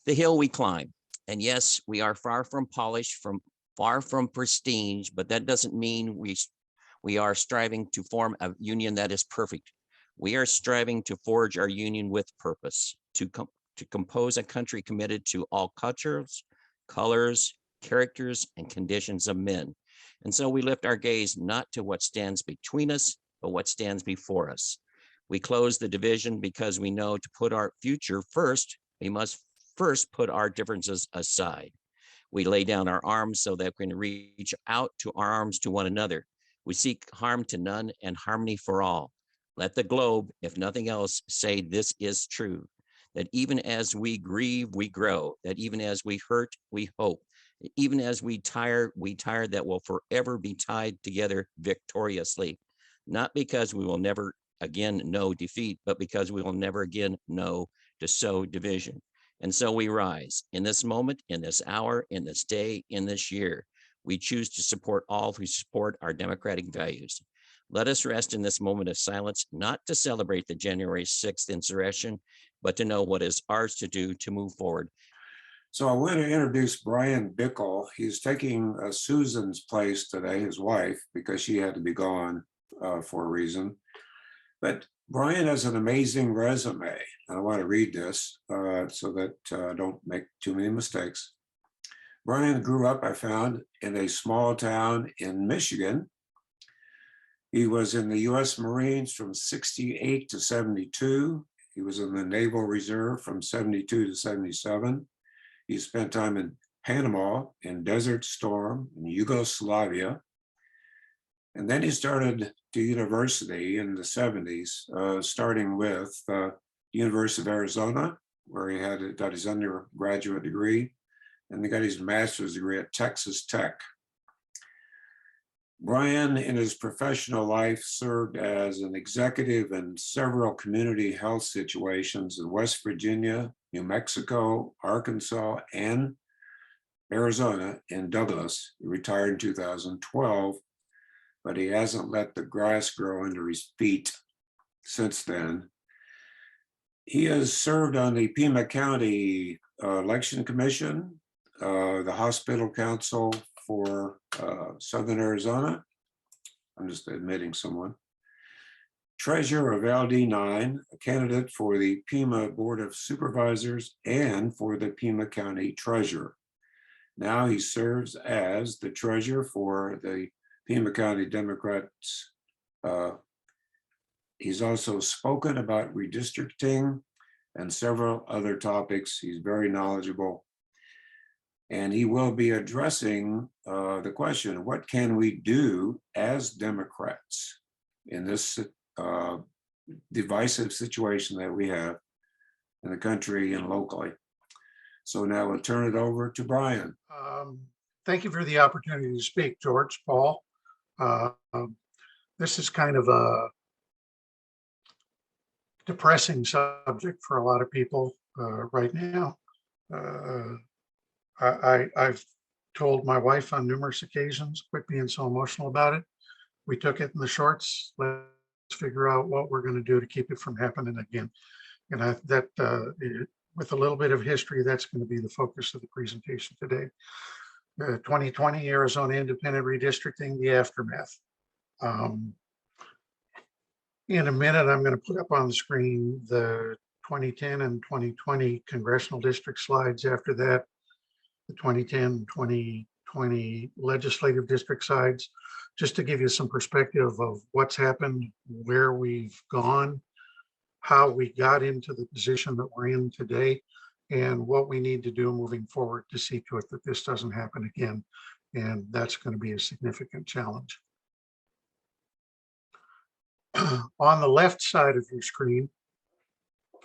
The hill we climb. And yes, we are far from polished, far from prestige, but that doesn't mean we are striving to form a union that is perfect. We are striving to forge our union with purpose, to compose a country committed to all cultures, colors, characters, and conditions of men. And so we lift our gaze not to what stands between us, but what stands before us. We close the division because we know to put our future first, we must first put our differences aside. We lay down our arms so that we can reach out to our arms to one another. We seek harm to none and harmony for all. Let the globe, if nothing else, say this is true, that even as we grieve, we grow, that even as we hurt, we hope, even as we tire that will forever be tied together victoriously, not because we will never again know defeat, but because we will never again know to sow division. And so we rise in this moment, in this hour, in this day, in this year. We choose to support all who support our democratic values. Let us rest in this moment of silence, not to celebrate the January 6th insurrection, but to know what is ours to do to move forward. So I want to introduce Brian Bickell. He's taking Susan's place today, his wife, because she had to be gone for a reason. But Brian has an amazing resume. I want to read this so that I don't make too many mistakes. Brian grew up, I found, in a small town in Michigan. He was in the U.S. Marines from 68 to 72. He was in the Naval Reserve from 72 to 77. He spent time in Panama, in Desert Storm, in Yugoslavia. And then he started to university in the 70s, starting with the University of Arizona, where he got his undergraduate degree, and he got his master's degree at Texas Tech. Brian, in his professional life, served as an executive in several community health situations in West Virginia, New Mexico, Arkansas, and Arizona in Douglas. He retired in 2012, but he hasn't let the grass grow under his feet since then. He has served on the Pima County Election Commission, the Hospital Council for Southern Arizona. I'm just admitting someone. Treasurer of LD9, a candidate for the Pima Board of Supervisors and for the Pima County Treasurer. Now he serves as the treasurer for the Pima County Democrats. He's also spoken about redistricting and several other topics. He's very knowledgeable. And he will be addressing the question, what can we do as Democrats in this divisive situation that we have in the country and locally? So now we'll turn it over to Brian. Thank you for the opportunity to speak, George, Paul. This is kind of a depressing subject for a lot of people right now. I've told my wife on numerous occasions, quit being so emotional about it. We took it in the shorts. Let's figure out what we're going to do to keep it from happening again. And with a little bit of history, that's going to be the focus of the presentation today. 2020 Arizona Independent Redistricting, the aftermath. In a minute, I'm going to put up on the screen the 2010 and 2020 congressional district slides. After that, the 2010, 2020 legislative district slides, just to give you some perspective of what's happened, where we've gone, how we got into the position that we're in today, and what we need to do moving forward to see to it that this doesn't happen again. And that's going to be a significant challenge. On the left side of your screen,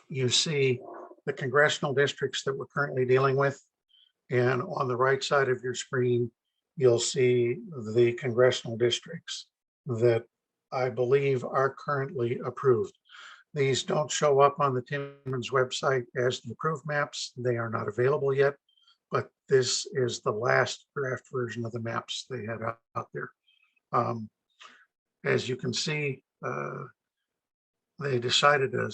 you see the congressional districts that we're currently dealing with. And on the right side of your screen, you'll see the congressional districts that I believe are currently approved. These don't show up on the Timmins website as the approved maps. They are not available yet, but this is the last draft version of the maps they had out there. As you can see, they decided to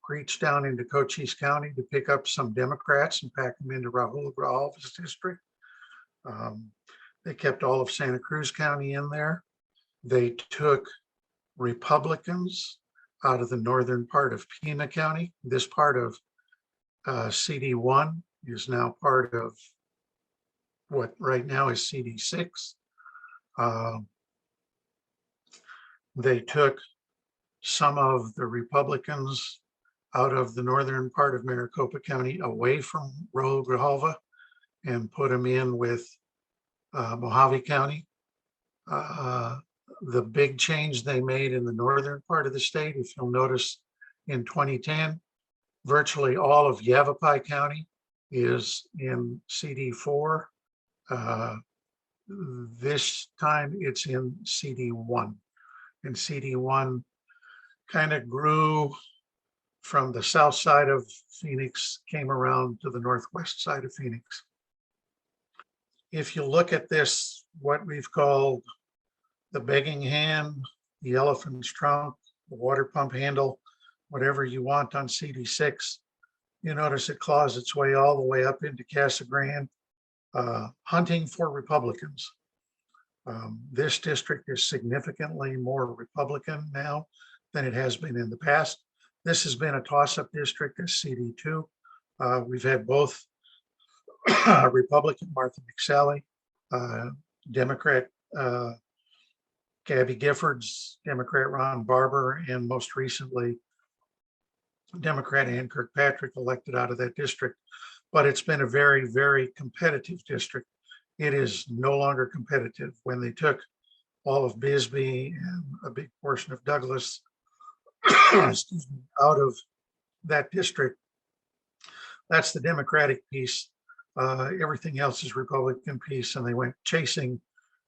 reached down into Cochise County to pick up some Democrats and pack them into Raul Grijalva's district. They kept all of Santa Cruz County in there. They took Republicans out of the northern part of Pima County. This part of CD1 is now part of what right now is CD6. They took some of the Republicans out of the northern part of Maricopa County away from Raul Grijalva and put them in with Mojave County. The big change they made in the northern part of the state, if you'll notice in 2010, virtually all of Yavapai County is in CD4. This time it's in CD1. And CD1 kind of grew from the south side of Phoenix, came around to the northwest side of Phoenix. If you look at this, what we've called the begging hand, the elephant's trunk, the water pump handle, whatever you want on CD6, you notice it claws its way all the way up into Casa Grande, hunting for Republicans. This district is significantly more Republican now than it has been in the past. This has been a toss-up district as CD2. We've had both Republican Martha McSally, Democrat Gabby Giffords, Democrat Ron Barber, and most recently, Democrat Ann Kirkpatrick elected out of that district. But it's been a very, very competitive district. It is no longer competitive. When they took all of Bisbee and a big portion of Douglas excuse me, out of that district, that's the Democratic piece. Everything else is Republican piece, and they went chasing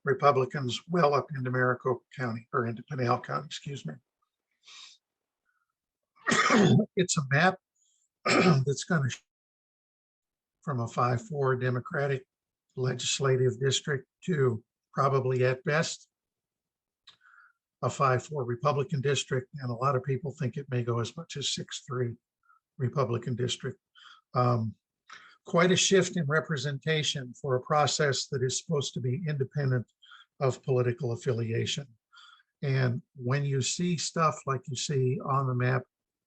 Republicans well up into Maricopa County, or into Pinal County, excuse me. It's a map that's going to from a 5-4 Democratic legislative district to probably at best a 5-4 Republican district, and a lot of people think it may go as much as 6-3 Republican district. Quite a shift in representation for a process that is supposed to be independent of political affiliation. And when you see stuff like you see on the map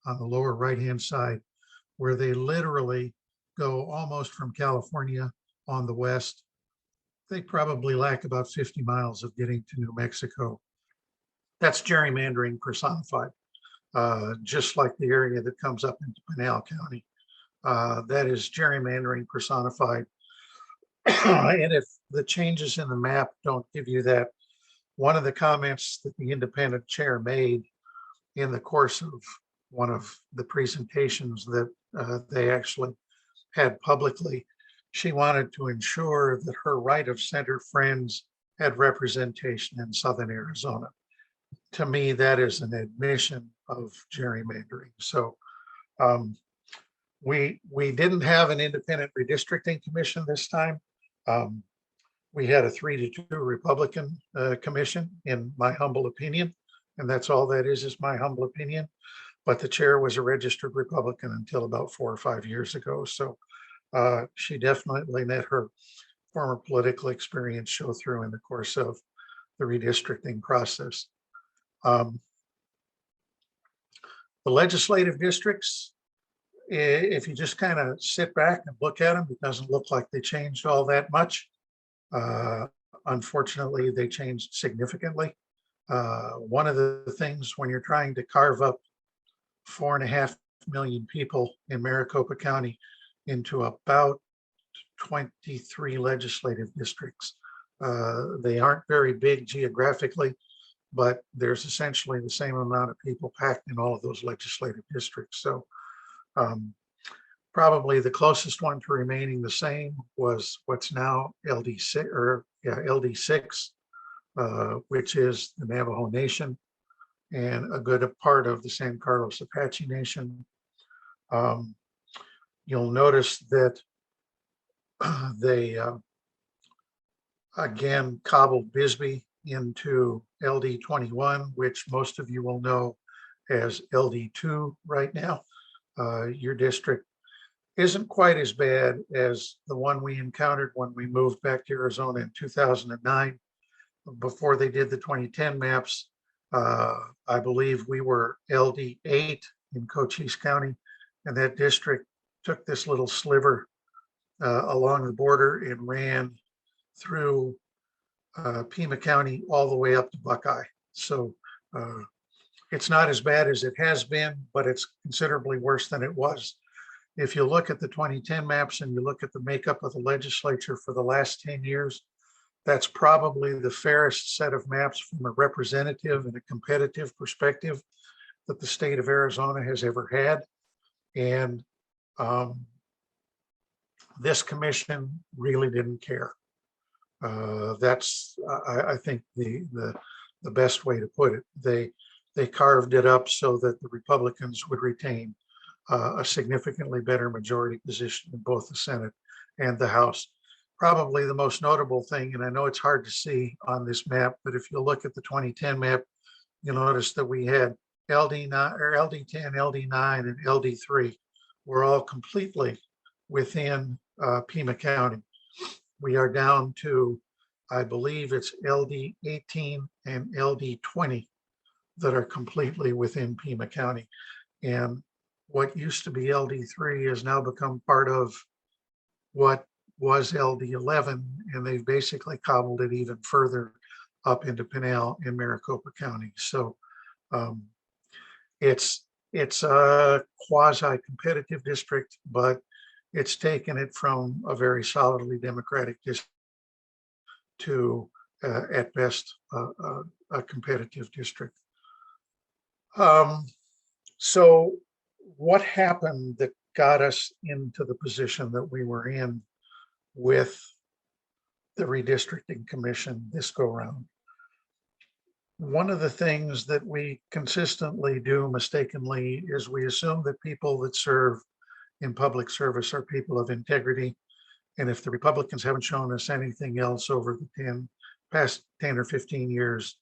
on the lower right-hand side, where they literally go almost from California on the west, they probably lack about 50 miles of getting to New Mexico. That's gerrymandering personified, just like the area that comes up into Pinal County. That is gerrymandering personified. And if the changes in the map don't give you that, one of the comments that the independent chair made in the course of one of the presentations that they actually had publicly, she wanted to ensure that her right of center friends had representation in Southern Arizona. To me, that is an admission of gerrymandering. So we didn't have an independent redistricting commission this time. We had a 3-2 Republican commission, in my humble opinion, and that's all that is my humble opinion. But the chair was a registered Republican until about 4 or 5 years ago. So she definitely let her former political experience show through in the course of the redistricting process. The legislative districts, if you just kind of sit back and look at them, it doesn't look like they changed all that much. Unfortunately, they changed significantly. One of the things when you're trying to carve up 4.5 million people in Maricopa County into about 23 legislative districts, they aren't very big geographically, but there's essentially the same amount of people packed in all of those legislative districts. So probably the closest one to remaining the same was what's now LD6, or LD6, which is the Navajo Nation and a good part of the San Carlos Apache Nation. You'll notice that they again cobbled Bisbee into LD21, which most of you will know as LD2 right now. your district isn't quite as bad as the one we encountered when we moved back to Arizona in 2009. Before they did the 2010 maps, I believe we were LD 8 in Cochise County, and that district took this little sliver along the border and ran through Pima County all the way up to Buckeye. So it's not as bad as it has been, but it's considerably worse than it was. If you look at the 2010 maps and you look at the makeup of the legislature for the last 10 years, that's probably the fairest set of maps from a representative and a competitive perspective that the state of Arizona has ever had. And this commission really didn't care. That's, I think, the best way to put it. They carved it up so that the Republicans would retain a significantly better majority position in both the Senate and the House. Probably the most notable thing, and I know it's hard to see on this map, but if you look at the 2010 map, you'll notice that we had LD9 or LD10, LD9, and LD3 were all completely within Pima County. We are down to, I believe it's LD18 and LD20 that are completely within Pima County. And what used to be LD3 has now become part of what was LD11, and they've basically cobbled it even further up into Pinal and Maricopa County. So it's a quasi-competitive district, but it's taken it from a very solidly Democratic district to, at best, a competitive district. So what happened that got us into the position that we were in with the redistricting commission this go round? One of the things that we consistently do mistakenly is we assume that people that serve in public service are people of integrity. And if the Republicans haven't shown us anything else over the past 10 or 15 years,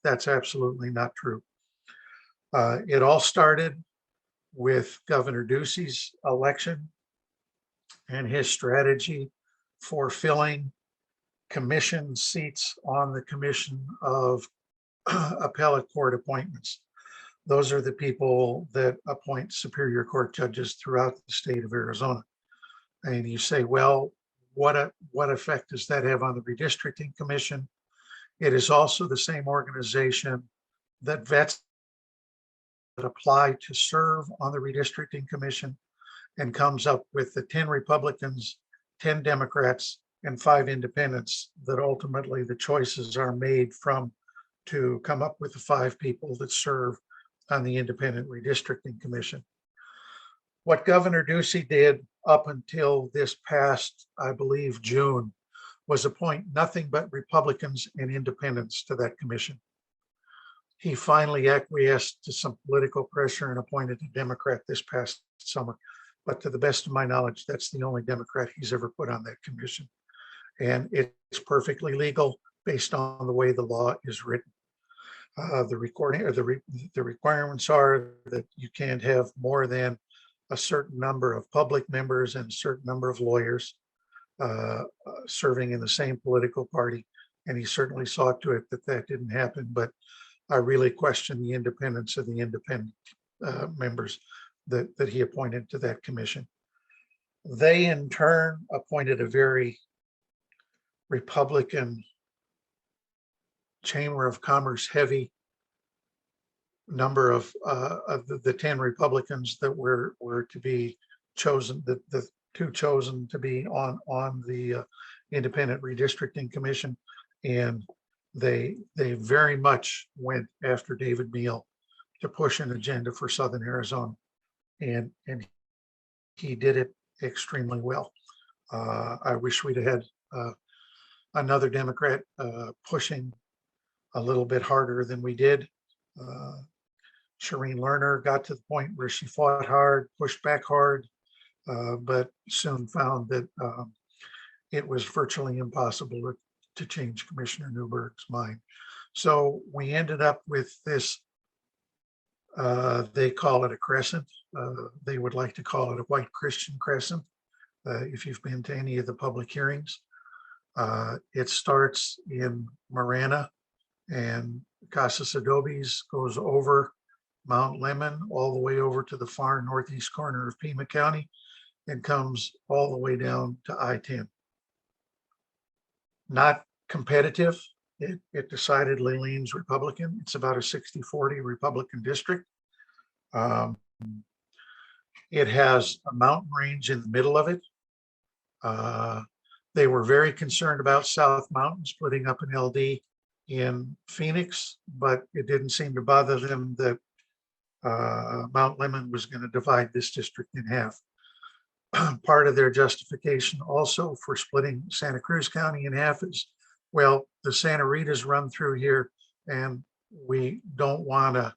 that's absolutely not true. It all started with Governor Ducey's election and his strategy for filling commission seats on the commission of appellate court appointments. Those are the people that appoint Superior Court judges throughout the state of Arizona. And you say, well, what effect does that have on the redistricting commission? It is also the same organization that vets that apply to serve on the redistricting commission and comes up with the 10 Republicans, 10 Democrats, and 5 independents that ultimately the choices are made from to come up with the 5 people that serve on the independent redistricting commission. What Governor Ducey did up until this past, I believe, June, was appoint nothing but Republicans and independents to that commission. He finally acquiesced to some political pressure and appointed a Democrat this past summer. But to the best of my knowledge, that's the only Democrat he's ever put on that commission. And it's perfectly legal based on the way the law is written. The requirements are that you can't have more than a certain number of public members and a certain number of lawyers serving in the same political party. And he certainly saw to it that that didn't happen. But I really question the independence of the independent members that he appointed to that commission. They in turn appointed a very Republican Chamber of Commerce heavy number of the 10 Republicans that were to be chosen, the 2 chosen to be on the independent redistricting commission. And they very much went after David Meal to push an agenda for Southern Arizona. And he did it extremely well. I wish we'd had another Democrat pushing a little bit harder than we did. Shireen Lerner got to the point where she fought hard, pushed back hard, but soon found that it was virtually impossible to change Commissioner Newberg's mind. So we ended up with this They call it a crescent. They would like to call it a white Christian crescent. If you've been to any of the public hearings, it starts in Marana and Casas Adobes, goes over Mount Lemon all the way over to the far northeast corner of Pima County and comes all the way down to I-10. Not competitive. It decidedly leans Republican. It's about a 60-40 Republican district. It has a mountain range in the middle of it. They were very concerned about South Mountain splitting up an LD in Phoenix, but it didn't seem to bother them that Mount Lemon was going to divide this district in half. Part of their justification also for splitting Santa Cruz County in half is, well, the Santa Ritas run through here and we don't want to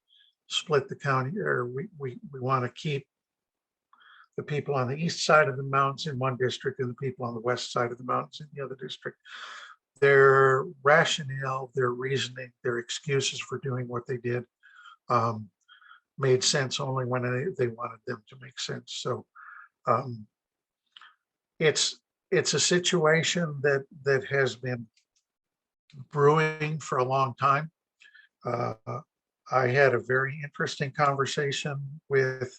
split the county, or we want to keep the people on the east side of the mountains in one district and the people on the west side of the mountains in the other district. Their rationale, their reasoning, their excuses for doing what they did made sense only when they wanted them to make sense. So it's a situation that has been brewing for a long time. I had a very interesting conversation with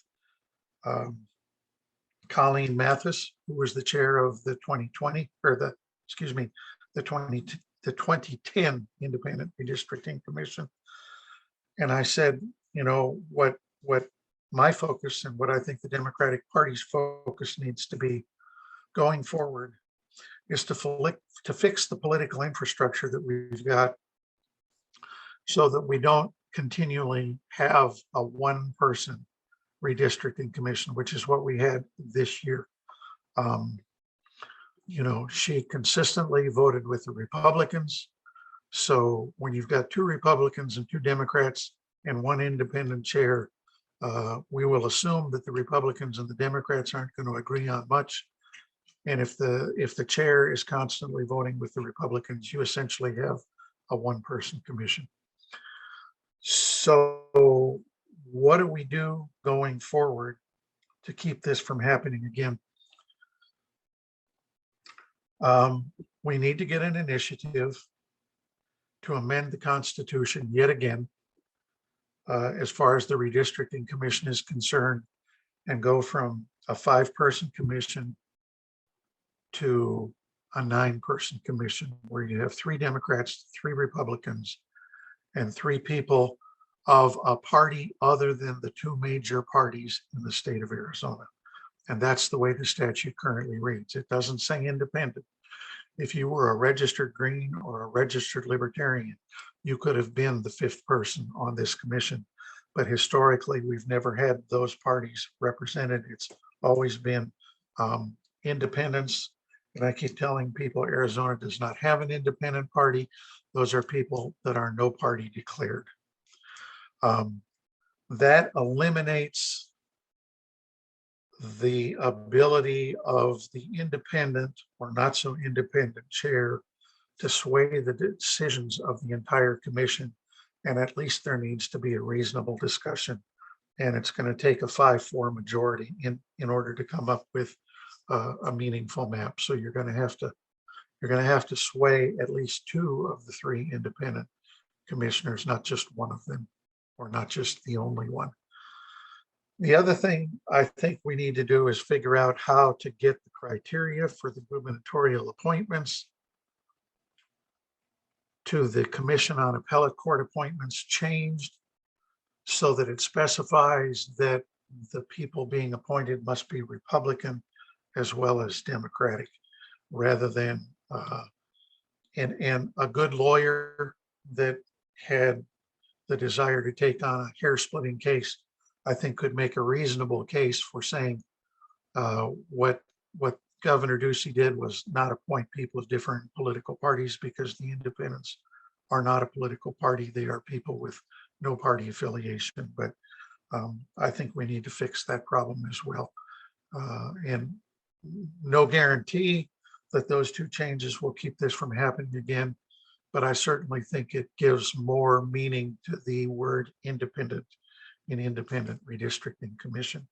Colleen Mathis, who was the chair of the 2020, or the 2010 Independent Redistricting Commission. And I said, you know, what my focus and what I think the Democratic Party's focus needs to be going forward is to fix the political infrastructure that we've got, so that we don't continually have a one-person redistricting commission, which is what we had this year. You know, she consistently voted with the Republicans. So when you've got 2 Republicans and 2 Democrats and 1 independent chair, we will assume that the Republicans and the Democrats aren't going to agree on much. And if the chair is constantly voting with the Republicans, you essentially have a one-person commission. So what do we do going forward to keep this from happening again? We need to get an initiative to amend the Constitution yet again, as far as the redistricting commission is concerned, and go from a 5-person commission to a 9-person commission, where you have 3 Democrats, 3 Republicans, and 3 people of a party other than the 2 major parties in the state of Arizona. And that's the way the statute currently reads. It doesn't say independent. If you were a registered Green or a registered Libertarian, you could have been the 5th person on this commission. But historically, we've never had those parties represented. It's always been independents. And I keep telling people Arizona does not have an independent party. Those are people that are no party declared. That eliminates the ability of the independent or not so independent chair to sway the decisions of the entire commission. And at least there needs to be a reasonable discussion. And it's going to take a 5-4 majority in order to come up with a meaningful map. So you're going to have to sway at least 2 of the 3 independent commissioners, not just one of them, or not just the only one. The other thing I think we need to do is figure out how to get the criteria for the gubernatorial appointments to the Commission on Appellate Court Appointments changed, so that it specifies that the people being appointed must be Republican as well as Democratic, rather than and a good lawyer that had the desire to take on a hair-splitting case, I think could make a reasonable case for saying what Governor Ducey did was not appoint people of different political parties, because the independents are not a political party. They are people with no party affiliation. But I think we need to fix that problem as well. And no guarantee that those 2 changes will keep this from happening again. But I certainly think it gives more meaning to the word independent an independent redistricting commission.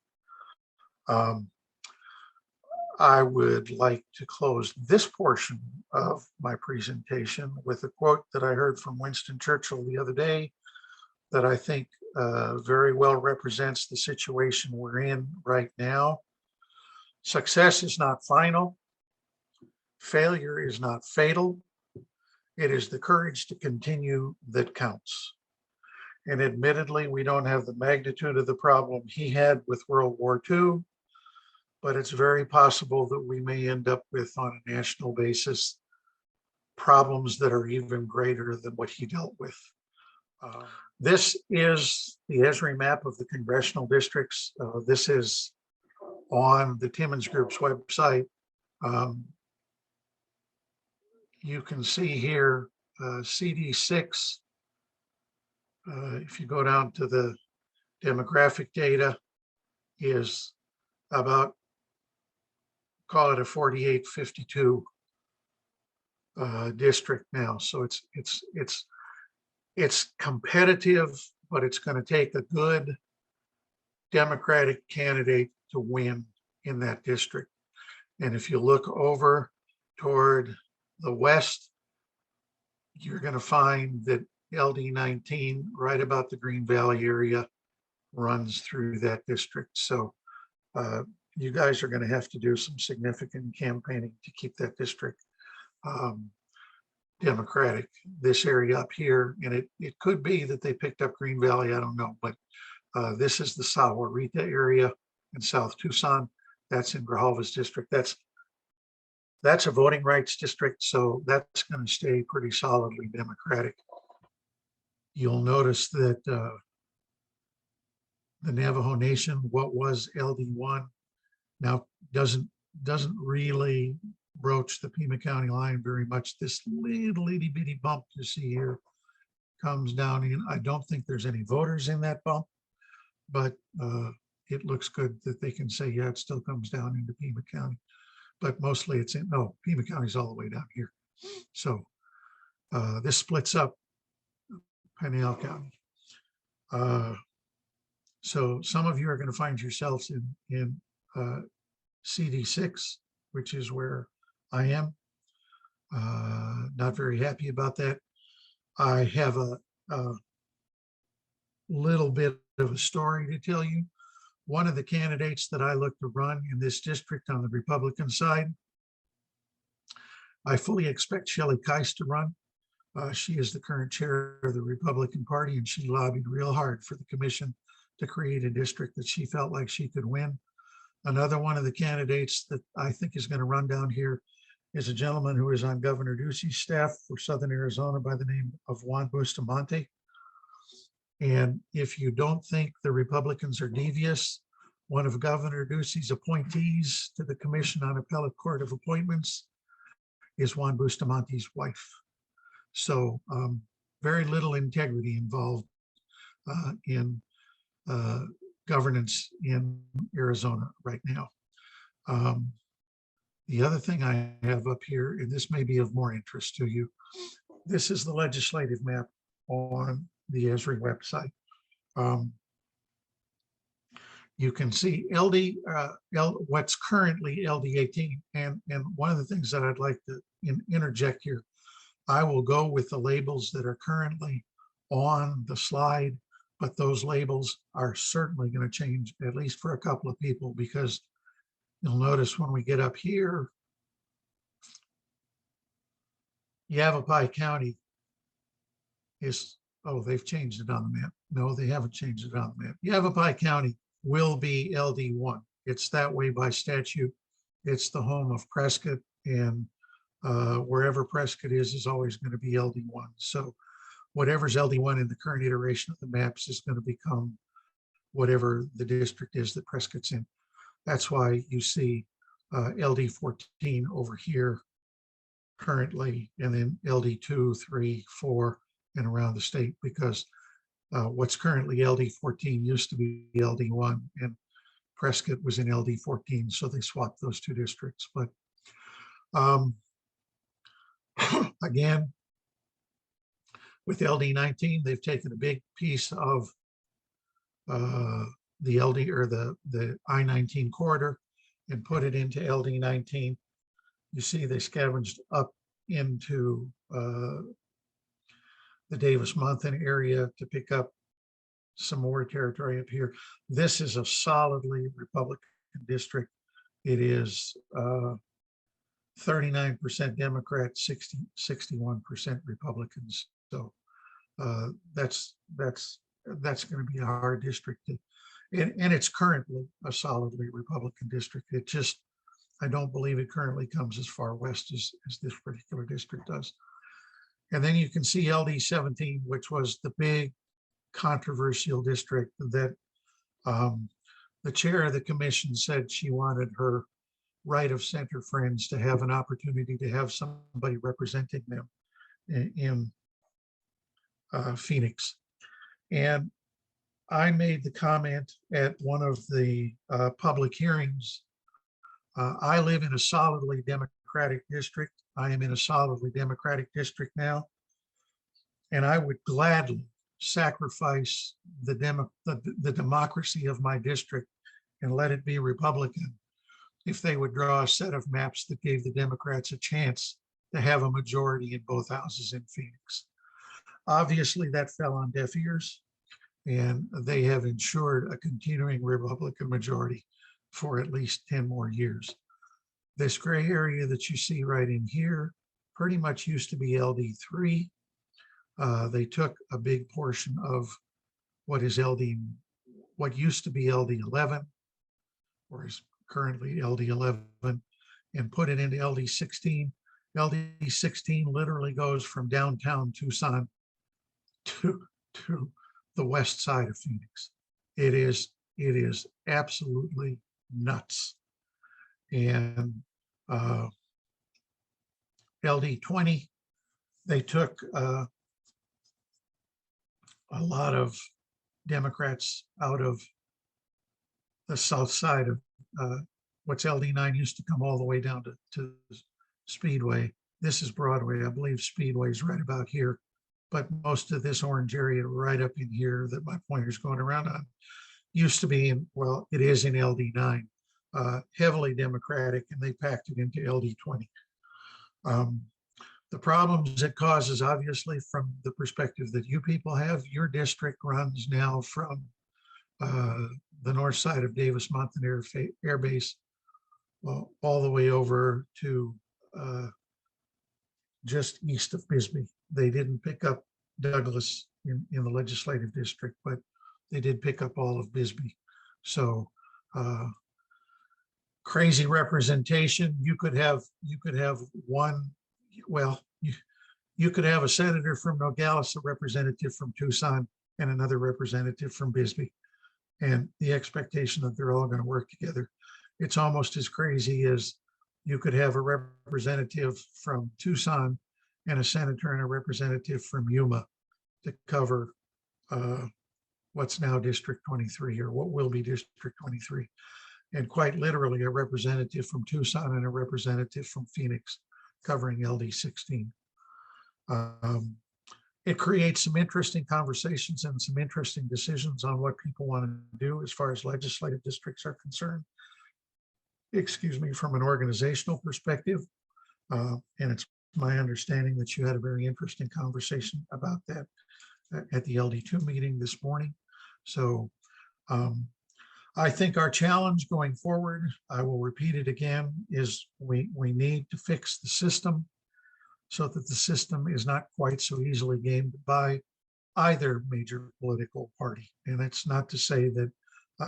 I would like to close this portion of my presentation with a quote that I heard from Winston Churchill the other day that I think very well represents the situation we're in right now. Success is not final. Failure is not fatal. It is the courage to continue that counts. And admittedly, we don't have the magnitude of the problem he had with World War II, but it's very possible that we may end up with, on a national basis, problems that are even greater than what he dealt with. This is the Esri map of the congressional districts. This is on the Timmons Group's website. You can see here CD6. If you go down to the demographic data, is about, call it a 48-52 district now. So it's competitive, but it's going to take a good Democratic candidate to win in that district. And if you look over toward the west, you're going to find that LD19, right about the Green Valley area, runs through that district. So you guys are going to have to do some significant campaigning to keep that district Democratic. This area up here, and it could be that they picked up Green Valley, I don't know, but this is the Sahuarita area in South Tucson. That's in Grijalva's district. That's a voting rights district, so that's going to stay pretty solidly Democratic. You'll notice that the Navajo Nation, what was LD1, now doesn't really broach the Pima County line very much. This little itty bitty bump you see here comes down in. I don't think there's any voters in that bump, but it looks good that they can say, yeah, it still comes down into Pima County. But mostly it's in, no, Pima County's all the way down here. So this splits up Pinal County. So some of you are going to find yourselves in CD6, which is where I am. Not very happy about that. I have a little bit of a story to tell you. One of the candidates that I look to run in this district on the Republican side, I fully expect Shelley Kice to run. She is the current chair of the Republican Party, and she lobbied real hard for the commission to create a district that she felt like she could win. Another one of the candidates that I think is going to run down here is a gentleman who is on Governor Ducey's staff for Southern Arizona by the name of Juan Bustamante. And if you don't think the Republicans are devious, one of Governor Ducey's appointees to the Commission on Appellate Court of Appointments is Juan Bustamante's wife. So very little integrity involved in governance in Arizona right now. The other thing I have up here, and this may be of more interest to you, this is the legislative map on the Esri website. You can see what's currently LD18, and one of the things that I'd like to interject here, I will go with the labels that are currently on the slide, but those labels are certainly going to change, at least for a couple of people, because you'll notice when we get up here, Yavapai County is, oh, they've changed it on the map. No, they haven't changed it on the map. Yavapai County will be LD1. It's that way by statute. It's the home of Prescott, and wherever Prescott is always going to be LD1. So whatever's LD1 in the current iteration of the maps is going to become whatever the district is that Prescott's in. That's why you see LD14 over here currently, and then LD2, 3, 4, and around the state, because what's currently LD14 used to be LD1, and Prescott was in LD14, so they swapped those two districts. But again, with LD19, they've taken a big piece of the LD or the I-19 corridor and put it into LD-19. You see they scavenged up into the Davis-Monthan area to pick up some more territory up here. This is a solidly Republican district. It is 39% Democrat, 61% Republicans. So that's going to be a hard district to, and it's currently a solidly Republican district. It just, I don't believe it currently comes as far west as this particular district does. And then you can see LD 17, which was the big controversial district that the chair of the commission said she wanted her right of center friends to have an opportunity to have somebody representing them in Phoenix. And I made the comment at one of the public hearings. I live in a solidly Democratic district. I am in a solidly Democratic district now. And I would gladly sacrifice the democracy of my district and let it be Republican if they would draw a set of maps that gave the Democrats a chance to have a majority in both houses in Phoenix. Obviously, that fell on deaf ears, and they have ensured a continuing Republican majority for at least 10 more years. This gray area that you see right in here pretty much used to be LD3. They took a big portion of what used to be LD11, or is currently LD11, and put it into LD16. LD16 literally goes from downtown Tucson to the west side of Phoenix. It is absolutely nuts. And LD20, they took a lot of Democrats out of the south side of what's LD9 used to come all the way down to Speedway. This is Broadway. I believe Speedway is right about here, but most of this orange area right up in here that my pointer's going around on used to be in, well, it is in LD9, heavily Democratic, and they packed it into LD20. The problems it causes, obviously, from the perspective that you people have, your district runs now from the north side of Davis-Monthan Air Base, well, all the way over to just east of Bisbee. They didn't pick up Douglas in the legislative district, but they did pick up all of Bisbee. So crazy representation. You could have one, well, you could have a senator from Nogales, a representative from Tucson, and another representative from Bisbee. And the expectation that they're all going to work together. It's almost as crazy as you could have a representative from Tucson and a senator and a representative from Yuma to cover what's now District 23, or what will be District 23. And quite literally a representative from Tucson and a representative from Phoenix covering LD 16. It creates some interesting conversations and some interesting decisions on what people want to do as far as legislative districts are concerned. Excuse me, from an organizational perspective. And it's my understanding that you had a very interesting conversation about that at the LD2 meeting this morning. So I think our challenge going forward, I will repeat it again, is we need to fix the system so that the system is not quite so easily gamed by either major political party. And it's not to say that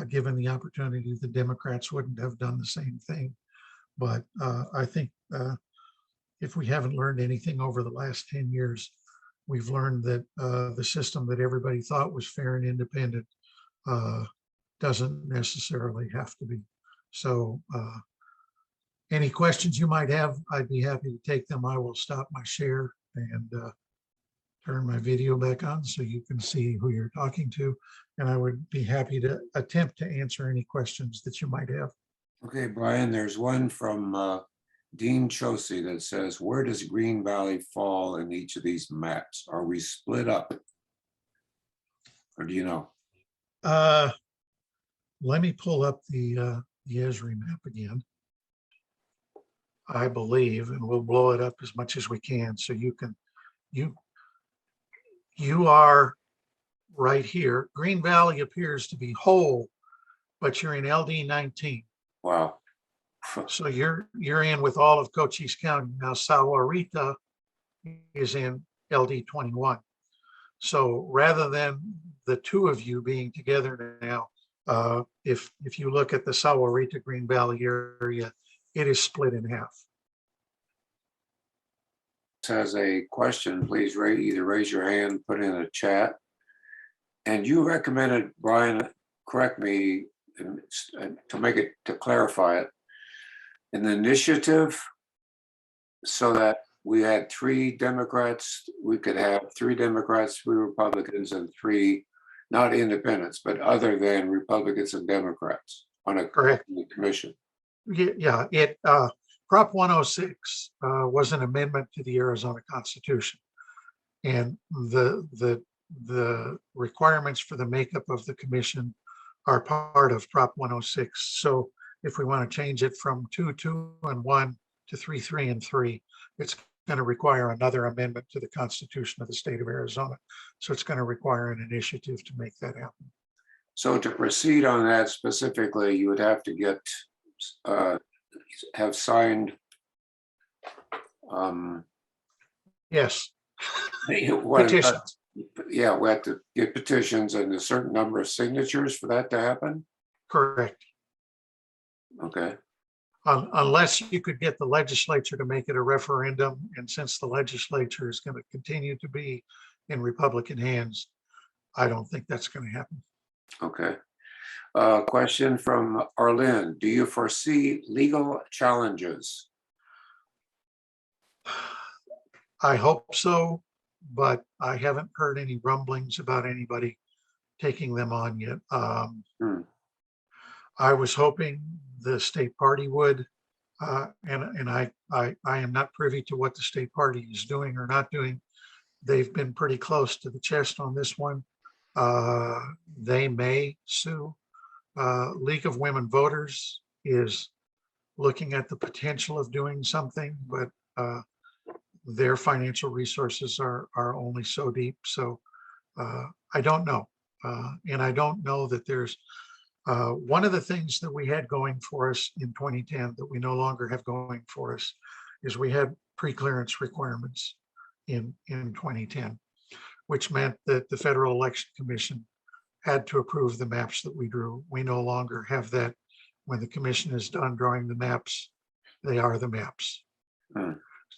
given the opportunity, the Democrats wouldn't have done the same thing. But I think if we haven't learned anything over the last 10 years, we've learned that the system that everybody thought was fair and independent doesn't necessarily have to be. So any questions you might have, I'd be happy to take them. I will stop my share and turn my video back on so you can see who you're talking to. And I would be happy to attempt to answer any questions that you might have. Okay, Brian, there's one from Dean Chosey that says, where does Green Valley fall in each of these maps? Are we split up? Or do you know? Uh, Let me pull up the Esri map again. I believe, and we'll blow it up as much as we can so you can, you are right here. Green Valley appears to be whole, but you're in LD 19. Wow. So you're in with all of Cochise County. Now Sahuarita is in LD 21. So rather than the two of you being together now, if you look at the Sahuarita Green Valley area, it is split in half. Has a question, please either raise your hand, put in a chat. And you recommended, Brian, correct me, and to clarify it, an initiative so that we had 3 Democrats, we could have 3 Democrats, 3 Republicans, and 3 not independents, but other than Republicans and Democrats on a Correct. commission. Yeah, Prop 106 was an amendment to the Arizona Constitution. And the requirements for the makeup of the commission are part of Prop 106. So if we want to change it from 2, 2, and 1 to 3, 3, and 3, it's going to require another amendment to the Constitution of the state of Arizona. So it's going to require an initiative to make that happen. So to proceed on that specifically, you would have to get have signed. Yes. Petitions. Yeah, we have to get petitions and a certain number of signatures for that to happen. Correct. Okay. Unless you could get the legislature to make it a referendum, and since the legislature is going to continue to be in Republican hands, I don't think that's going to happen. Okay. Question from Arlene. Do you foresee legal challenges? I hope so, but I haven't heard any rumblings about anybody taking them on yet. I was hoping the state party would, and I am not privy to what the state party is doing or not doing. They've been pretty close to the chest on this one. They may sue. League of Women Voters is looking at the potential of doing something, but their financial resources are only so deep. So I don't know. And I don't know that there's one of the things that we had going for us in 2010 that we no longer have going for us is we had pre-clearance requirements in 2010, which meant that the Federal Election Commission had to approve the maps that we drew. We no longer have that. When the commission is done drawing the maps, they are the maps.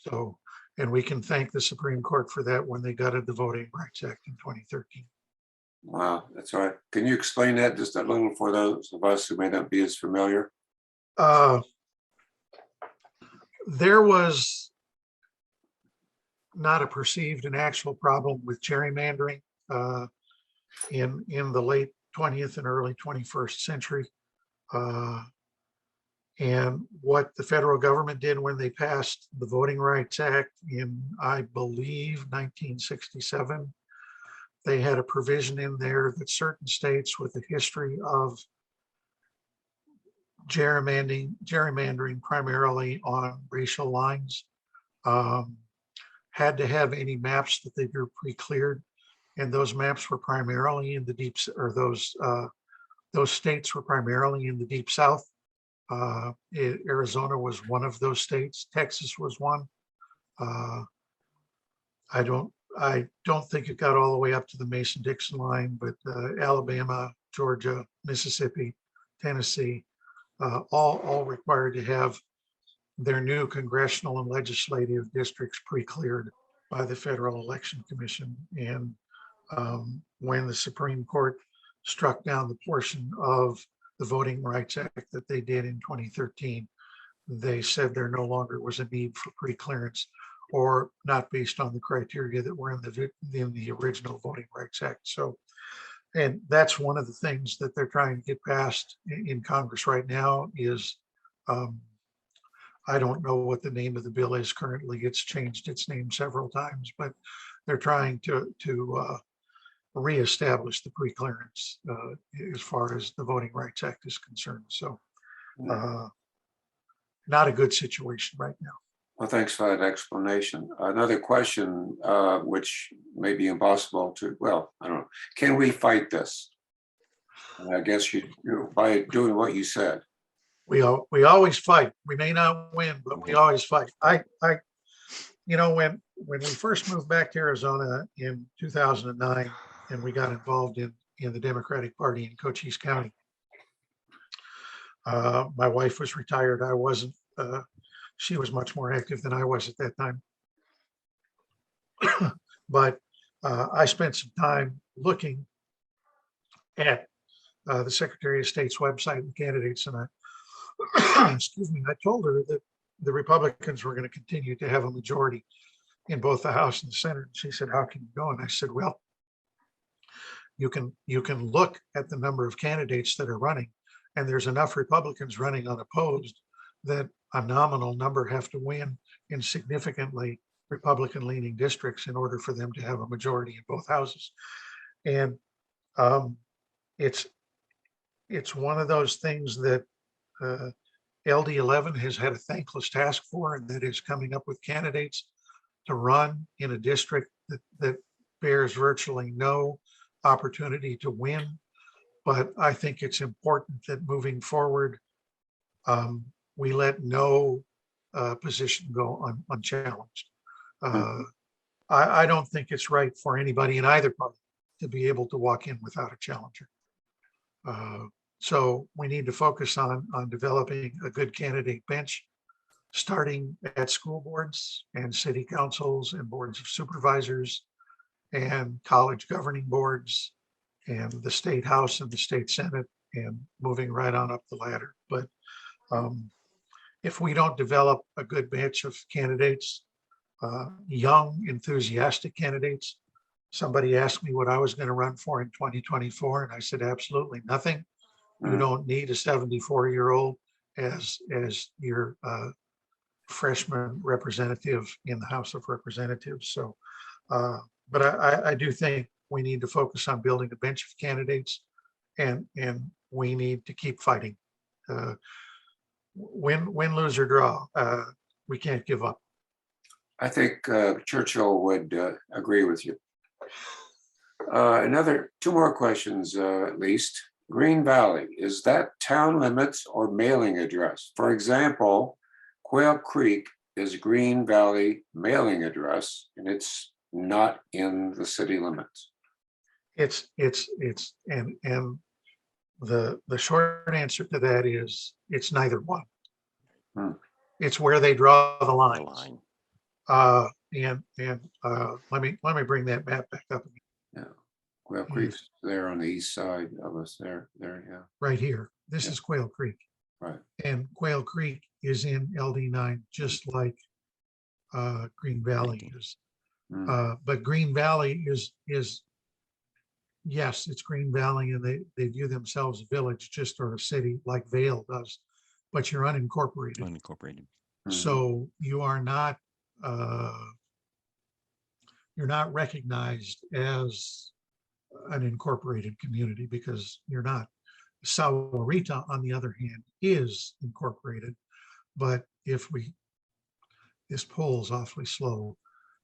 So, and we can thank the Supreme Court for that when they gutted the Voting Rights Act in 2013. Wow, that's all right. Can you explain that just a little for those of us who may not be as familiar? There was not a perceived and actual problem with gerrymandering in the late 20th and early 21st century. And what the federal government did when they passed the Voting Rights Act in, I believe, 1967, they had a provision in there that certain states with a history of gerrymandering primarily on racial lines had to have any maps that they drew pre-cleared, and those maps were primarily in the deep, or those states were primarily in the deep South. Arizona was one of those states. Texas was one. I don't think it got all the way up to the Mason-Dixon line, but Alabama, Georgia, Mississippi, Tennessee, all required to have their new congressional and legislative districts pre-cleared by the Federal Election Commission. And when the Supreme Court struck down the portion of the Voting Rights Act that they did in 2013, they said there no longer was a need for pre-clearance, or not based on the criteria that were in the original Voting Rights Act. So, and that's one of the things that they're trying to get passed in Congress right now is, I don't know what the name of the bill is currently. It's changed its name several times, but they're trying to reestablish the pre-clearance as far as the Voting Rights Act is concerned. So not a good situation right now. Well, thanks for that explanation. Another question, which may be impossible to, well, I don't know. Can we fight this? And I guess by doing what you said. We always fight. We may not win, but we always fight. When we first moved back to Arizona in 2009, and we got involved in the Democratic Party in Cochise County, my wife was retired. I wasn't. She was much more active than I was at that time. But I spent some time looking at the Secretary of State's website and candidates, and excuse me, I told her that the Republicans were going to continue to have a majority in both the House and the Senate. And she said, "How can you go?" And I said, "Well, you can look at the number of candidates that are running, and there's enough Republicans running unopposed that a nominal number have to win in significantly Republican-leaning districts in order for them to have a majority in both houses." And it's one of those things that LD 11 has had a thankless task for, and that is coming up with candidates to run in a district that bears virtually no opportunity to win. But I think it's important that moving forward, we let no position go unchallenged. I don't think it's right for anybody in either party to be able to walk in without a challenger. So we need to focus on developing a good candidate bench, starting at school boards and city councils and boards of supervisors and college governing boards and the state house and the state senate, and moving right on up the ladder. But if we don't develop a good batch of candidates, young, enthusiastic candidates, somebody asked me what I was going to run for in 2024, and I said, absolutely nothing. You don't need a 74-year-old as your freshman representative in the House of Representatives. So, but I do think we need to focus on building a bench of candidates, and we need to keep fighting. Win, lose, or draw, we can't give up. I think Churchill would agree with you. Two more questions at least. Green Valley, is that town limits or mailing address? For example, Quail Creek is Green Valley mailing address, and it's not in the city limits. And the short answer to that is it's neither one. It's where they draw the lines. Let me bring that map back up again. Yeah, Quail Creek's there on the east side of us. There, yeah. Right here. This is Quail Creek. Right. And Quail Creek is in LD9, just like Green Valley is. But Green Valley is yes, it's Green Valley, and they view themselves a village, just or a city like Vail does, but you're unincorporated. So you are not you're not recognized as an incorporated community because you're not. Sahuarita, on the other hand, is incorporated, but this poll is awfully slow,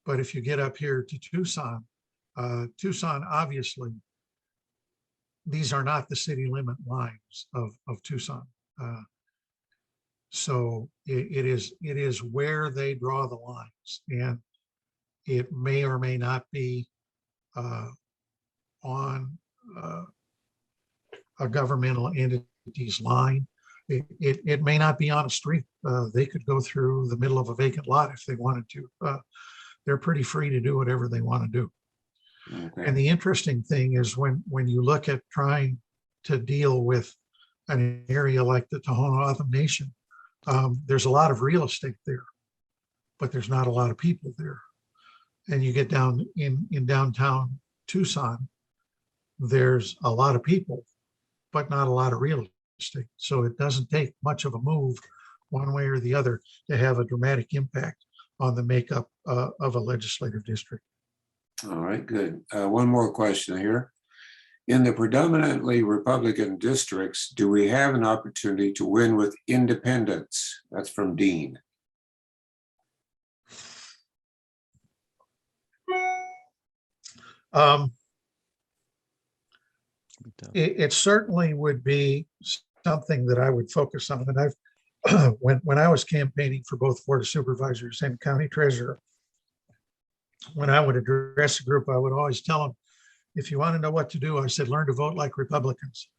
but if you get up here to Tucson, obviously, these are not the city limit lines of Tucson. So it is where they draw the lines, and it may or may not be on a governmental entity's line. It may not be on a street. They could go through the middle of a vacant lot if they wanted to. They're pretty free to do whatever they want to do. Okay. And the interesting thing is when you look at trying to deal with an area like the Tohono O'odham Nation, there's a lot of real estate there, but there's not a lot of people there. And you get down in downtown Tucson, there's a lot of people, but not a lot of real estate. So it doesn't take much of a move one way or the other to have a dramatic impact on the makeup of a legislative district. All right, good. One more question here. In the predominantly Republican districts, do we have an opportunity to win with independents? That's from Dean. It certainly would be something that I would focus on. And I've, when I was campaigning for both board of supervisors and county treasurer, when I would address a group, I would always tell them, if you want to know what to do, I said, learn to vote like Republicans.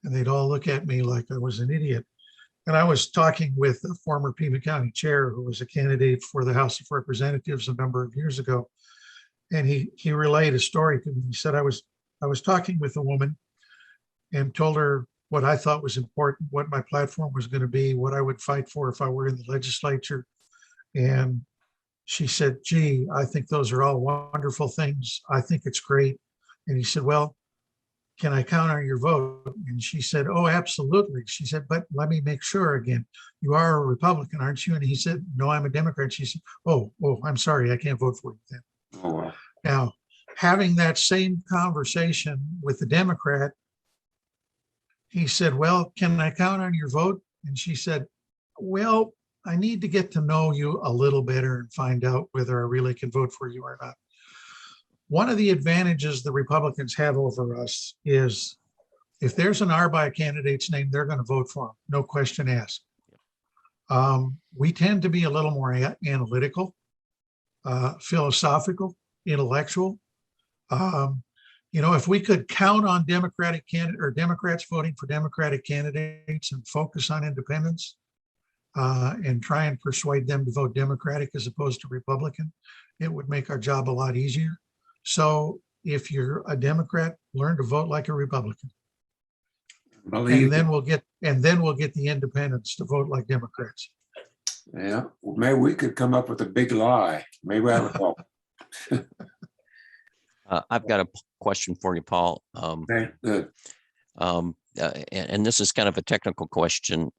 And they'd all look at me like I was an idiot. And I was talking with a former Pima County chair who was a candidate for the House of Representatives a number of years ago. And he relayed a story to me. He said, I was talking with a woman and told her what I thought was important, what my platform was going to be, what I would fight for if I were in the legislature. And she said, gee, I think those are all wonderful things. I think it's great. And he said, well, can I count on your vote? And she said, oh, absolutely. She said, but let me make sure again, you are a Republican, aren't you? And he said, no, I'm a Democrat. She said, oh, I'm sorry, I can't vote for you then. Oh, wow. Now, having that same conversation with the Democrat, he said, well, can I count on your vote? And she said, well, I need to get to know you a little better and find out whether I really can vote for you or not. One of the advantages the Republicans have over us is if there's an R by a candidate's name, they're going to vote for him, no question asked. We tend to be a little more analytical, philosophical, intellectual. If we could count on Democrats voting for Democratic candidates and focus on independence and try and persuade them to vote Democratic as opposed to Republican, it would make our job a lot easier. So if you're a Democrat, learn to vote like a Republican. And then we'll get the independents to vote like Democrats. Yeah, well, maybe we could come up with a big lie. Maybe I would help. I've got a question for you, Paul. Okay, good. And this is kind of a technical question.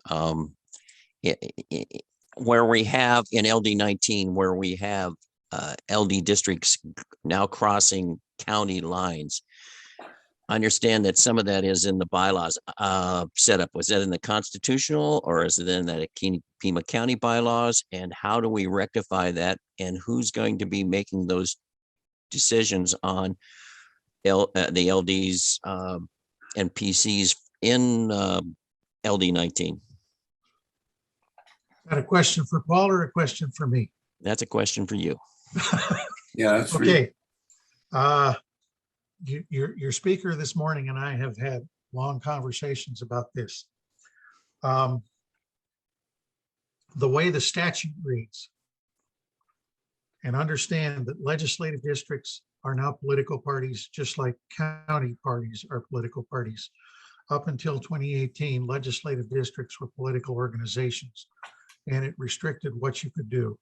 Where we have in LD 19, where we have LD districts now crossing county lines, I understand that some of that is in the bylaws setup. Was that in the constitutional or is it in the Pima County bylaws? And how do we rectify that? And who's going to be making those decisions on the LDs and PCs in LD 19? Got a question for Paul or a question for me? That's a question for you. Yeah, that's okay. Your speaker this morning and I have had long conversations about this. The way the statute reads, and understand that legislative districts are now political parties, just like county parties are political parties. Up until 2018, legislative districts were political organizations, and it restricted what you could do.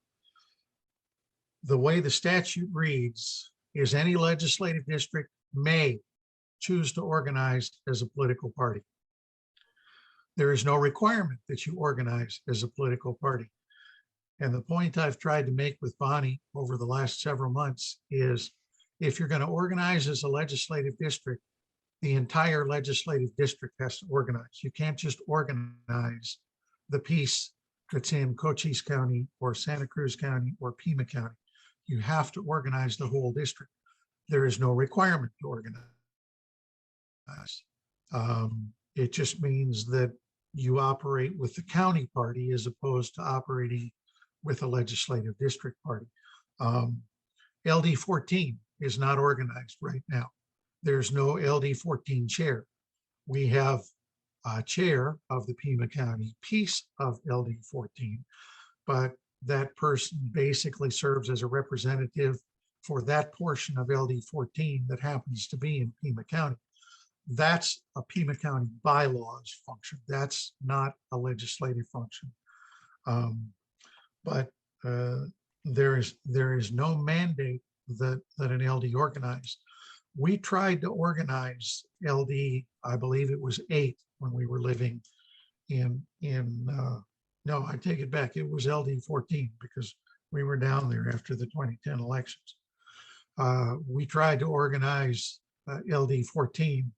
The way the statute reads is any legislative district may choose to organize as a political party. There is no requirement that you organize as a political party. And the point I've tried to make with Bonnie over the last several months is if you're going to organize as a legislative district, the entire legislative district has to organize. You can't just organize the piece that's in Cochise County or Santa Cruz County or Pima County. You have to organize the whole district. There is no requirement to organize. It just means that you operate with the county party as opposed to operating with a legislative district party. LD 14 is not organized right now. There's no LD 14 chair. We have a chair of the Pima County piece of LD 14, but that person basically serves as a representative for that portion of LD 14 that happens to be in Pima County. That's a Pima County bylaws function. That's not a legislative function. But there is no mandate that an LD organized. We tried to organize LD, I believe it was 8 when we were living no, I take it back. It was LD 14 because we were down there after the 2010 elections. we tried to organize LD 14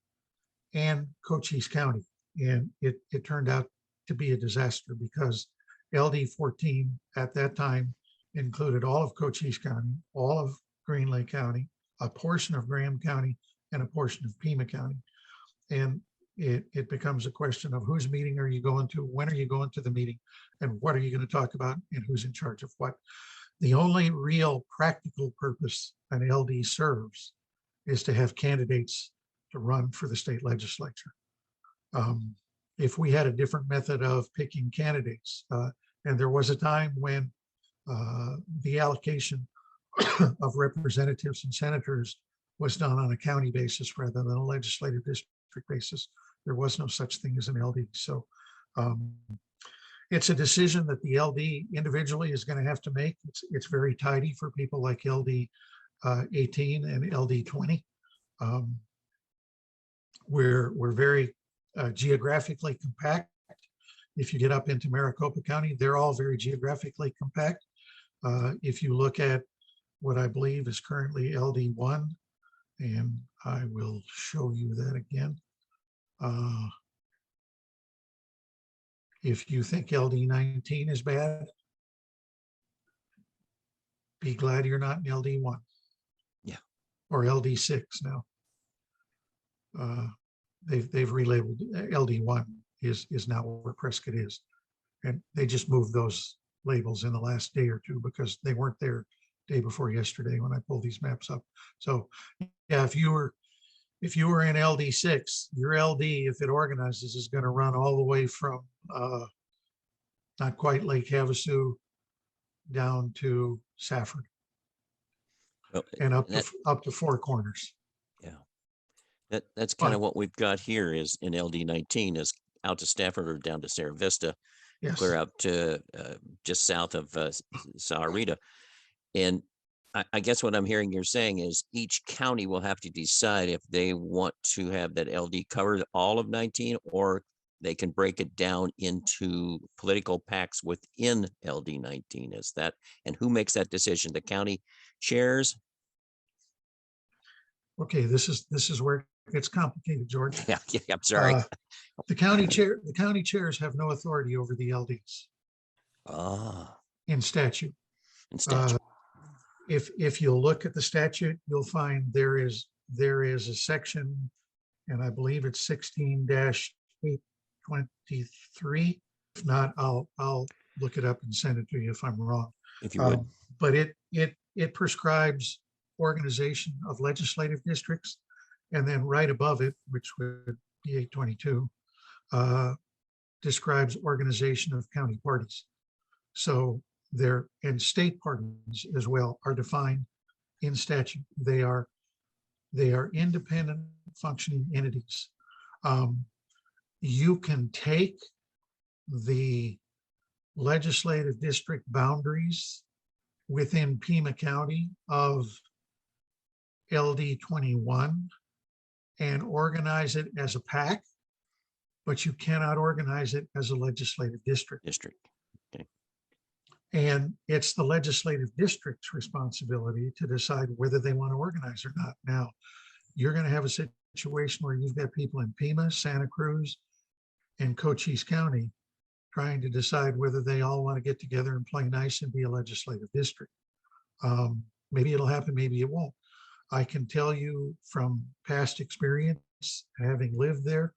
and Cochise County, and it turned out to be a disaster because LD 14 at that time included all of Cochise County, all of Green Lake County, a portion of Graham County, and a portion of Pima County. And it becomes a question of whose meeting are you going to, when are you going to the meeting, and what are you going to talk about, and who's in charge of what. The only real practical purpose an LD serves is to have candidates to run for the state legislature. If we had a different method of picking candidates, and there was a time when the allocation of representatives and senators was done on a county basis rather than a legislative district basis. There was no such thing as an LD. So it's a decision that the LD individually is going to have to make. It's very tidy for people like LD 18 and LD 20. We're very geographically compact. If you get up into Maricopa County, they're all very geographically compact. If you look at what I believe is currently LD1, and I will show you that again. If you think LD19 is bad, be glad you're not in LD1. Yeah. Or LD6 now. They've relabeled LD1 is now where Prescott is. And they just moved those labels in the last day or two because they weren't there day before yesterday when I pulled these maps up. So yeah, if you were in LD6, your LD, if it organizes, is going to run all the way from not quite Lake Havasu down to Safford and up to Four Corners. Yeah, that's kind of what we've got here is in LD19 is out to Stafford or down to Sarah Vista, Yes. clear up to just south of Sahuarita. And I guess what I'm hearing you're saying is each county will have to decide if they want to have that LD cover all of 19, or they can break it down into political packs within LD 19. Is that, and who makes that decision? The county chairs? Okay, this is where it gets complicated, George. Yeah, I'm sorry. The county chairs have no authority over the LDs in statute. In statute. If you'll look at the statute, you'll find there is a section, and I believe it's 16-823. If not, I'll look it up and send it to you if I'm wrong. If you would. But it prescribes organization of legislative districts, and then right above it, which would be 822, describes organization of county parties. So there, and state parties as well are defined in statute. They are independent functioning entities. You can take the legislative district boundaries within Pima County of LD 21 and organize it as a PAC, but you cannot organize it as a legislative district. Okay. And it's the legislative district's responsibility to decide whether they want to organize or not. Now, you're going to have a situation where you've got people in Pima, Santa Cruz, and Cochise County trying to decide whether they all want to get together and play nice and be a legislative district. Maybe it'll happen, maybe it won't. I can tell you from past experience, having lived there,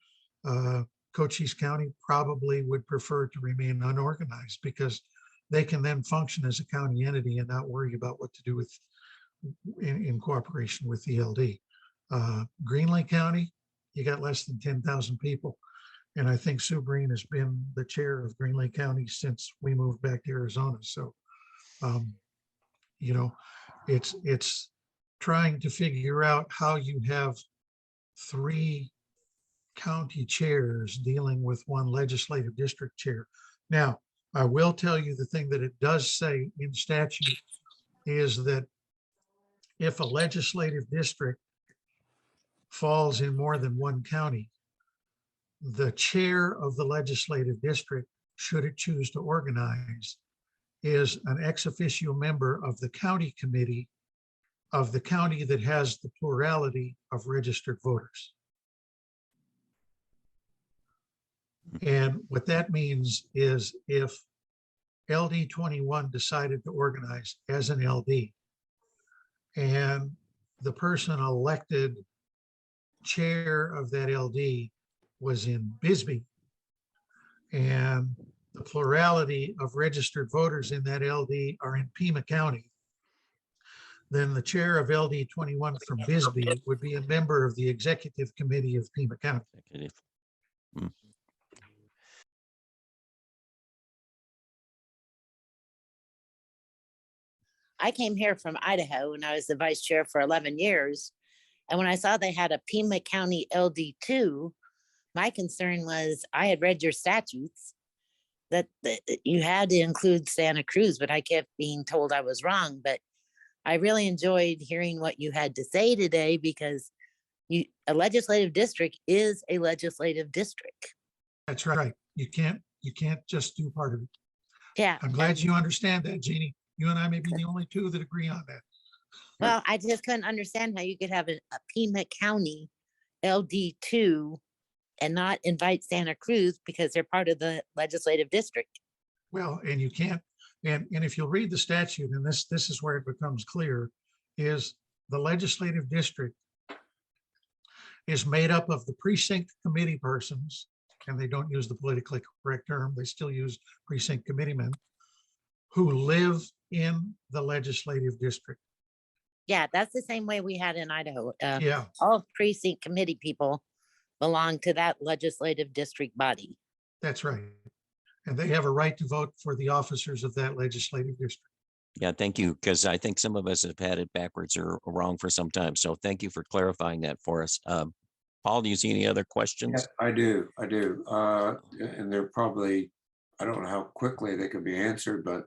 Cochise County probably would prefer to remain unorganized because they can then function as a county entity and not worry about what to do with in cooperation with the LD. Green Lake County, you got less than 10,000 people. And I think Sue Green has been the chair of Green Lake County since we moved back to Arizona. So, you know, it's trying to figure out how you have 3 county chairs dealing with one legislative district chair. Now, I will tell you the thing that it does say in statute is that if a legislative district falls in more than one county, the chair of the legislative district, should it choose to organize, is an ex officio member of the county committee of the county that has the plurality of registered voters. And what that means is if LD 21 decided to organize as an LD and the person elected chair of that LD was in Bisbee, and the plurality of registered voters in that LD are in Pima County, then the chair of LD 21 from Bisbee would be a member of the executive committee of Pima County. Mm. I came here from Idaho and I was the vice chair for 11 years. And when I saw they had a Pima County LD2, my concern was I had read your statutes that you had to include Santa Cruz, but I kept being told I was wrong. But I really enjoyed hearing what you had to say today, because a legislative district is a legislative district. That's right. You can't just do part of it. Yeah. I'm glad you understand that, Jeannie. You and I may be the only two that agree on that. Well, I just couldn't understand how you could have a Pima County LD2 and not invite Santa Cruz because they're part of the legislative district. Well, and you can't, and if you'll read the statute, and this is where it becomes clear, is the legislative district is made up of the precinct committee persons, and they don't use the politically correct term, they still use precinct committeemen, who live in the legislative district. Yeah, that's the same way we had in Idaho. Yeah, All precinct committee people belong to that legislative district body. that's right. And they have a right to vote for the officers of that legislative district. Yeah, thank you, because I think some of us have had it backwards or wrong for some time. So thank you for clarifying that for us. Paul, do you see any other questions? Yes, I do. And they're probably, I don't know how quickly they can be answered, but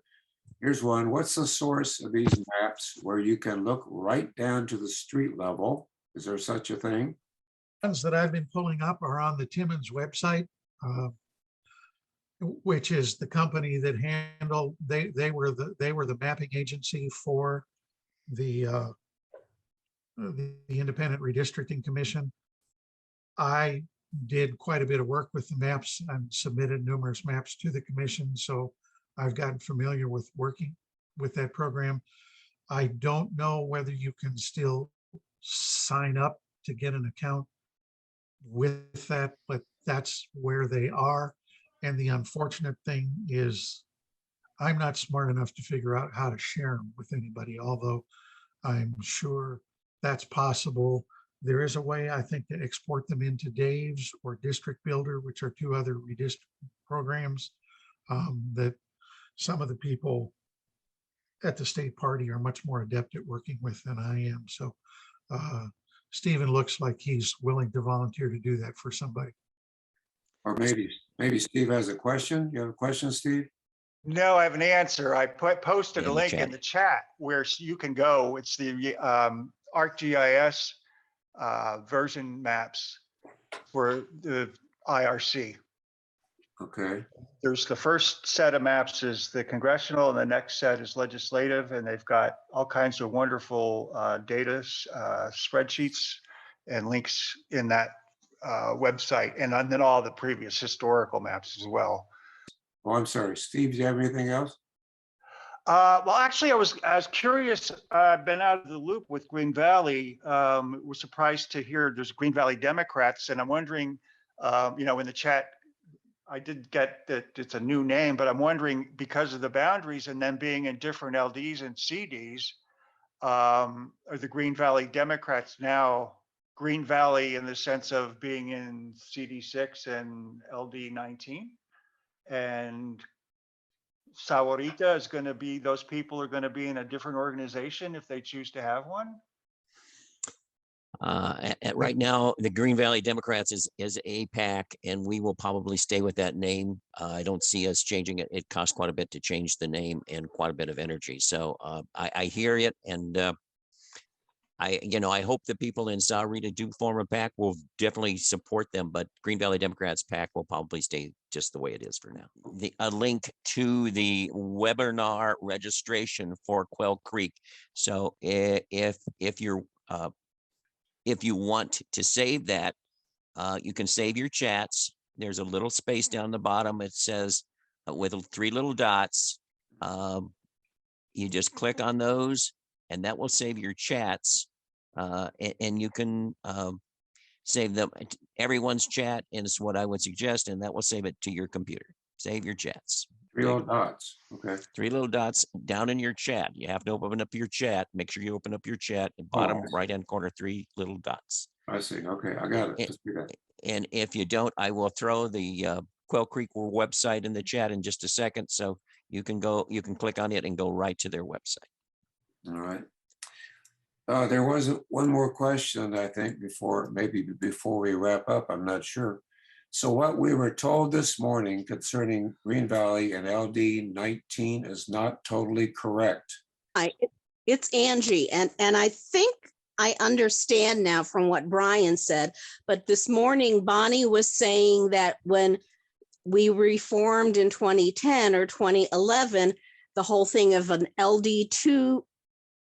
here's one. What's the source of these maps where you can look right down to the street level? Is there such a thing? Ones that I've been pulling up are on the Timmins website, which is the company that handled, they were the mapping agency for the Independent Redistricting Commission. I did quite a bit of work with the maps and submitted numerous maps to the commission, so I've gotten familiar with working with that program. I don't know whether you can still sign up to get an account with that, but that's where they are. And the unfortunate thing is I'm not smart enough to figure out how to share them with anybody, although I'm sure that's possible. There is a way, I think, to export them into Dave's or District Builder, which are two other redistricting programs that some of the people at the state party are much more adept at working with than I am. So Stephen looks like he's willing to volunteer to do that for somebody. Or maybe Steve has a question. You have a question, Steve? No, I have an answer. I posted In a the link chat. in the chat where you can go. It's the ArcGIS version maps for the IRC. Okay. There's the first set of maps is the congressional, and the next set is legislative, and they've got all kinds of wonderful data spreadsheets and links in that website, and then all the previous historical maps as well. Oh, I'm sorry. Steve, do you have anything else? Well, actually, I was curious. I've been out of the loop with Green Valley. Was surprised to hear there's Green Valley Democrats, and I'm wondering, in the chat, I did get that it's a new name, but I'm wondering, because of the boundaries and then being in different LDs and CDs, are the Green Valley Democrats now Green Valley in the sense of being in CD6 and LD19? And Sahuarita is going to be, those people are going to be in a different organization if they choose to have one? Right now, the Green Valley Democrats is APAC, and we will probably stay with that name. I don't see us changing it. It costs quite a bit to change the name and quite a bit of energy. So I hear it, and I hope the people in Sahuarita do form a PAC. We'll definitely support them, but Green Valley Democrats PAC will probably stay just the way it is for now. A link to the webinar registration for Quail Creek. So if you want to save that, you can save your chats. There's a little space down the bottom. It says with 3 little dots. You just click on those and that will save your chats. And you can save them. Everyone's chat is what I would suggest, and that will save it to your computer. Save your chats. 3 little dots. Okay. 3 little dots down in your chat. You have to open up your chat. Make sure you open up your chat. And bottom I see. right-hand corner, 3 little dots. I see. Okay, I got it. Just do that. And if you don't, I will throw the Quail Creek website in the chat in just a second. So you can click on it and go right to their website. All right. There was one more question, I think, before we wrap up. I'm not sure. So what we were told this morning concerning Green Valley and LD 19 is not totally correct. It's Angie, and I think I understand now from what Brian said, but this morning Bonnie was saying that when we reformed in 2010 or 2011, the whole thing of an LD2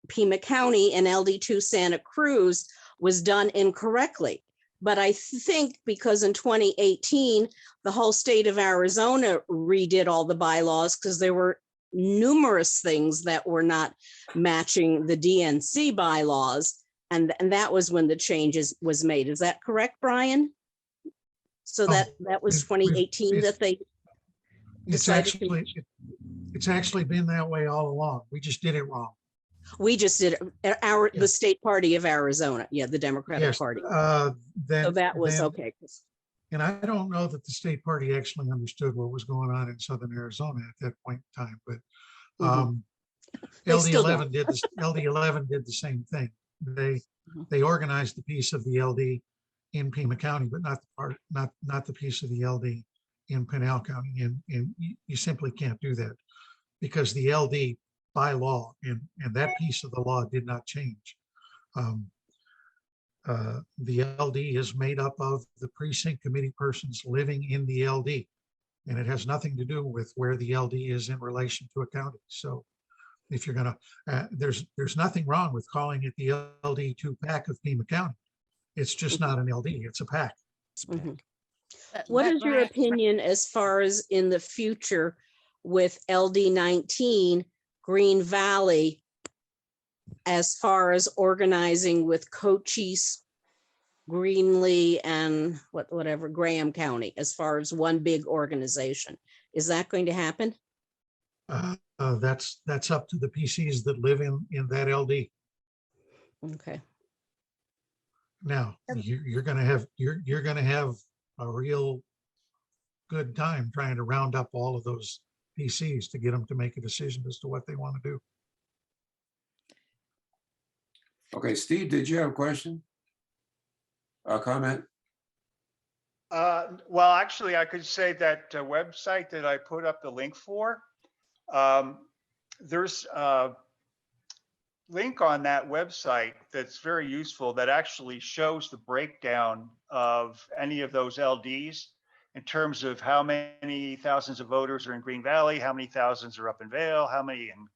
Pima County and LD2 Santa Cruz was done incorrectly. But I think because in 2018, the whole state of Arizona redid all the bylaws because there were numerous things that were not matching the DNC bylaws. And that was when the changes was made. Is that correct, Brian? So that was 2018 that they decided. It's actually been that way all along. We just did it wrong. We just did it. The state party of Arizona. Yeah, the Democratic Party. So that was okay. And I don't know that the state party actually understood what was going on in Southern Arizona at that point in time, but LD11 did this. LD11 did the same thing. They organized the piece of the LD in Pima County, but not the piece of the LD in Pinal County. And you simply can't do that because the LD by law and that piece of the law did not change. The LD is made up of the precinct committee persons living in the LD, and it has nothing to do with where the LD is in relation to a county. So if you're gonna, there's nothing wrong with calling it the LD2 PAC of Pima County. It's just not an LD, it's a PAC. What is your opinion as far as in the future with LD 19 Green Valley, as far as organizing with Cochise, Greenlee, and whatever Graham County, as far as one big organization? Is that going to happen? That's up to the PCs that live in that LD. Okay. Now you're gonna have a real good time trying to round up all of those PCs to get them to make a decision as to what they want to do. Okay, Steve, did you have a question? A comment? Well, actually, I could say that website that I put up the link for, there's a link on that website that's very useful that actually shows the breakdown of any of those LDs in terms of how many thousands of voters are in Green Valley, how many thousands are up in Vail, how many in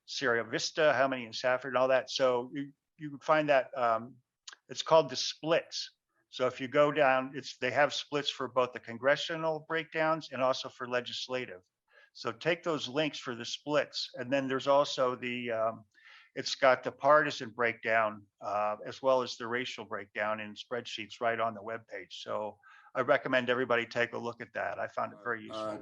Sierra Vista, how many in Safford, and all that. So you can find that it's called the splits. So if you go down, they have splits for both the congressional breakdowns and also for legislative. So take those links for the splits, and then there's also it's got the partisan breakdown as well as the racial breakdown in spreadsheets right on the webpage. So I recommend everybody take a look at that. I found it very useful.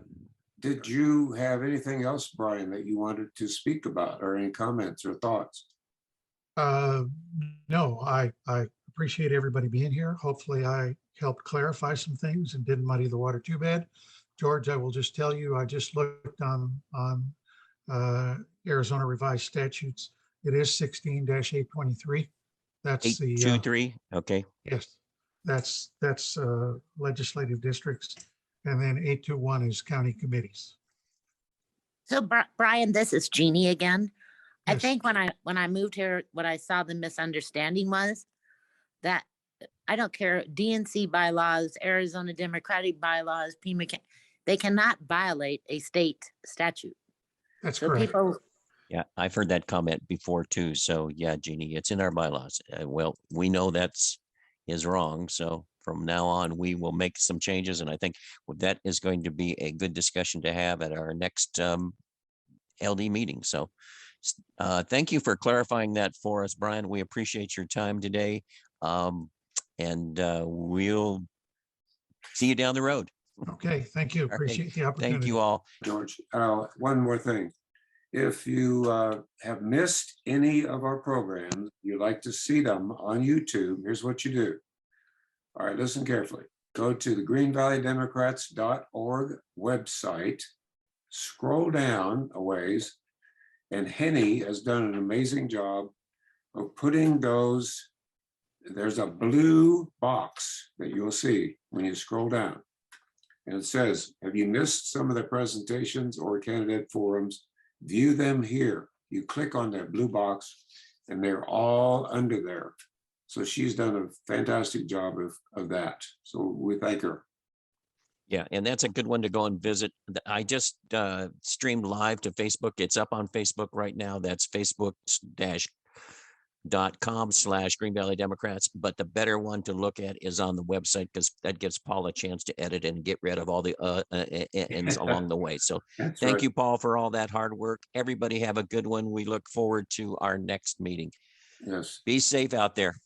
Did you have anything else, Brian, that you wanted to speak about, or any comments or thoughts? No, I appreciate everybody being here. Hopefully I helped clarify some things and didn't muddy the water too bad. George, I will just tell you, I just looked on Arizona Revised Statutes. It is 16-823. That's the 823. Okay. Yes, that's legislative districts, and then 821 is county committees. So Brian, this is Jeannie again. I Yes. think when I moved here, what I saw the misunderstanding was that I don't care, DNC bylaws, Arizona Democratic bylaws, Pima, They cannot violate a state statute. That's So correct. people, Yeah, I've heard that comment before too. So yeah, Jeannie, it's in our bylaws. Well, we know that's is wrong. So from now on, we will make some changes. And I think that is going to be a good discussion to have at our next LD meeting. So thank you for clarifying that for us, Brian. We appreciate your time today. And we'll see you down the road. Okay, thank you. right. Appreciate the opportunity. Thank you all. George, one more thing. If you have missed any of our programs, you'd like to see them on YouTube, here's what you do. All right, listen carefully. Go to the greenvalleydemocrats.org website, scroll down a ways, and Henny has done an amazing job of putting those, there's a blue box that you'll see when you scroll down. And it says, have you missed some of the presentations or candidate forums? View them here. You click on that blue box and they're all under there. So she's done a fantastic job of that. So we thank her. Yeah, and that's a good one to go and visit. I just streamed live to Facebook. It's up on Facebook right now. That's facebook.com/Green Valley Democrats. But the better one to look at is on the website, because that gives Paul a chance to edit and get rid of all the ends along the way. So thank you, Paul, for all that hard work. Everybody have a good one. We look forward to our next meeting. Yes. Be safe out there.